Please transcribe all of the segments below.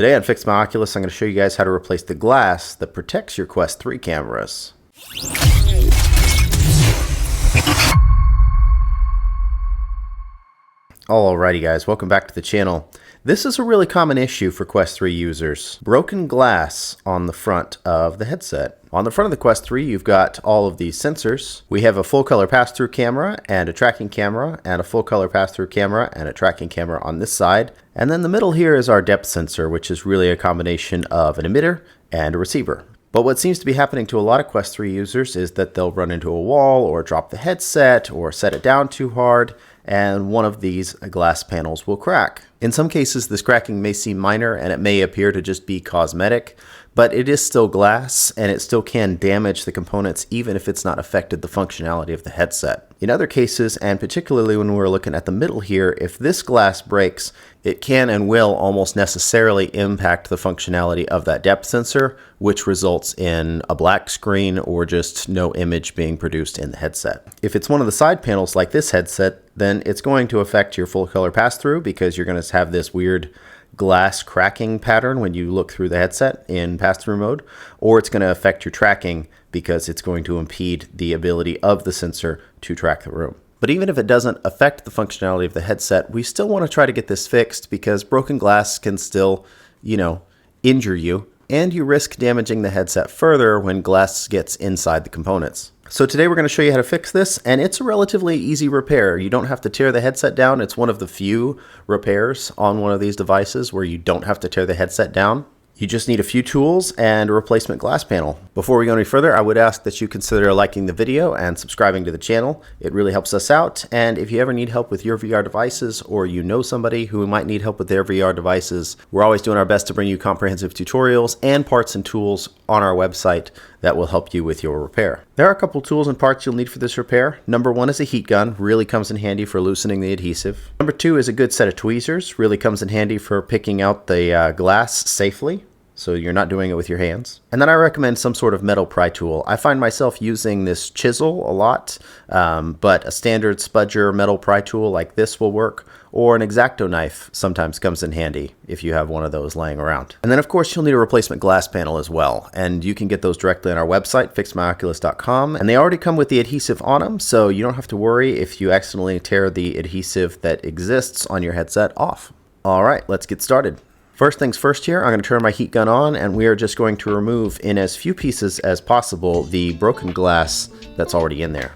Today on Fix My Oculus, I'm going to show you guys how to replace the glass that protects your Quest 3 cameras. Alrighty guys, welcome back to the channel. This is a really common issue for Quest 3 users. Broken glass on the front of the headset. On the front of the Quest 3, you've got all of these sensors. We have a full color pass-through camera and a tracking camera and a full color pass-through camera and a tracking camera on this side. And then the middle here is our depth sensor, which is really a combination of an emitter and a receiver. But what seems to be happening to a lot of Quest 3 users is that they'll run into a wall or drop the headset or set it down too hard, and one of these glass panels will crack. In some cases, this cracking may seem minor and it may appear to just be cosmetic, but it is still glass and it still can damage the components even if it's not affected the functionality of the headset. In other cases, and particularly when we're looking at the middle here, if this glass breaks, it can and will almost necessarily impact the functionality of that depth sensor, which results in a black screen or just no image being produced in the headset. If it's one of the side panels like this headset, then it's going to affect your full color pass-through because you're going to have this weird glass cracking pattern when you look through the headset in pass-through mode, or it's going to affect your tracking because it's going to impede the ability of the sensor to track the room. But even if it doesn't affect the functionality of the headset, we still want to try to get this fixed because broken glass can still, injure you, and you risk damaging the headset further when glass gets inside the components. So today we're going to show you how to fix this, and it's a relatively easy repair. You don't have to tear the headset down. It's one of the few repairs on one of these devices where you don't have to tear the headset down. You just need a few tools and a replacement glass panel. Before we go any further, I would ask that you consider liking the video and subscribing to the channel. It really helps us out. And if you ever need help with your VR devices, or you know somebody who might need help with their VR devices, we're always doing our best to bring you comprehensive tutorials and parts and tools on our website that will help you with your repair. There are a couple tools and parts you'll need for this repair. Number one is a heat gun, really comes in handy for loosening the adhesive. Number two is a good set of tweezers, really comes in handy for picking out the glass safely, so you're not doing it with your hands. And then I recommend some sort of metal pry tool. I find myself using this chisel a lot, but a standard spudger metal pry tool like this will work, or an X-Acto knife sometimes comes in handy if you have one of those laying around. And then of course you'll need a replacement glass panel as well, and you can get those directly on our website, fixmyoculus.com, and they already come with the adhesive on them, so you don't have to worry if you accidentally tear the adhesive that exists on your headset off. All right, let's get started. First things first here, I'm going to turn my heat gun on, and we are just going to remove in as few pieces as possible the broken glass that's already in there.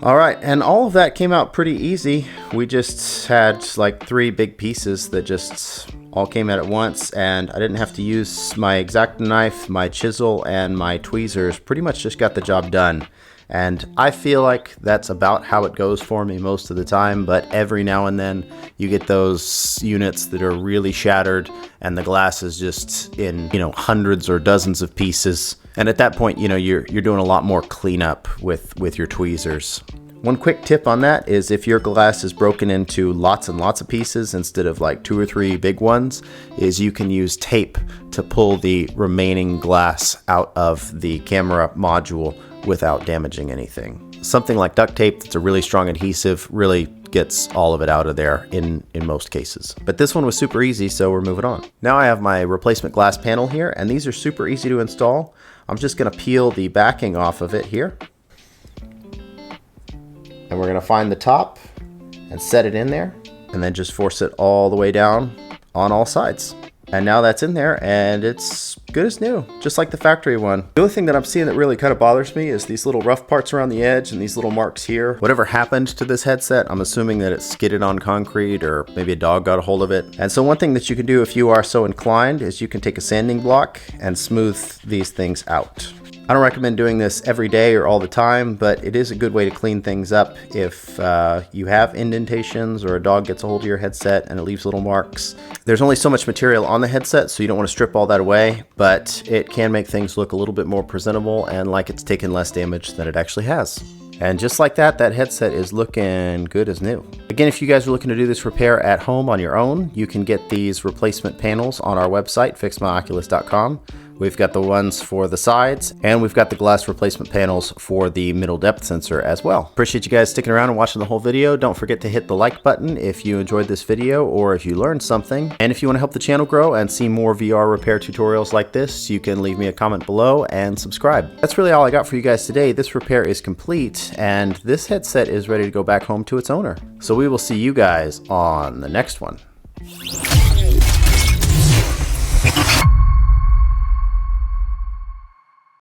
All right, and all of that came out pretty easy. We just had like 3 big pieces that just all came out at once, and I didn't have to use my X-Acto knife, my chisel, and my tweezers. Pretty much just got the job done. And I feel like that's about how it goes for me most of the time, but every now and then you get those units that are really shattered and the glass is just in, hundreds or dozens of pieces. And at that point, you're doing a lot more cleanup with your tweezers. One quick tip on that is if your glass is broken into lots and lots of pieces instead of like 2 or 3 big ones, is you can use tape to pull the remaining glass out of the camera module without damaging anything. Something like duct tape that's a really strong adhesive really gets all of it out of there in most cases. But this one was super easy, so we're moving on. Now I have my replacement glass panel here, and these are super easy to install. I'm just gonna peel the backing off of it here. And we're gonna find the top and set it in there, and then just force it all the way down on all sides. And now that's in there, and it's good as new, just like the factory one. The only thing that I'm seeing that really kind of bothers me is these little rough parts around the edge and these little marks here. Whatever happened to this headset, I'm assuming that it skidded on concrete or maybe a dog got a hold of it. And so one thing that you can do if you are so inclined is you can take a sanding block and smooth these things out. I don't recommend doing this every day or all the time, but it is a good way to clean things up if you have indentations or a dog gets a hold of your headset and it leaves little marks. There's only so much material on the headset, so you don't want to strip all that away, but it can make things look a little bit more presentable and like it's taken less damage than it actually has. And just like that, that headset is looking good as new. Again, if you guys are looking to do this repair at home on your own, you can get these replacement panels on our website, fixmyoculus.com. We've got the ones for the sides, and we've got the glass replacement panels for the middle depth sensor as well. Appreciate you guys sticking around and watching the whole video. Don't forget to hit the like button if you enjoyed this video or if you learned something. And if you want to help the channel grow and see more VR repair tutorials like this, you can leave me a comment below and subscribe. That's really all I got for you guys today. This repair is complete, and this headset is ready to go back home to its owner. So we will see you guys on the next one.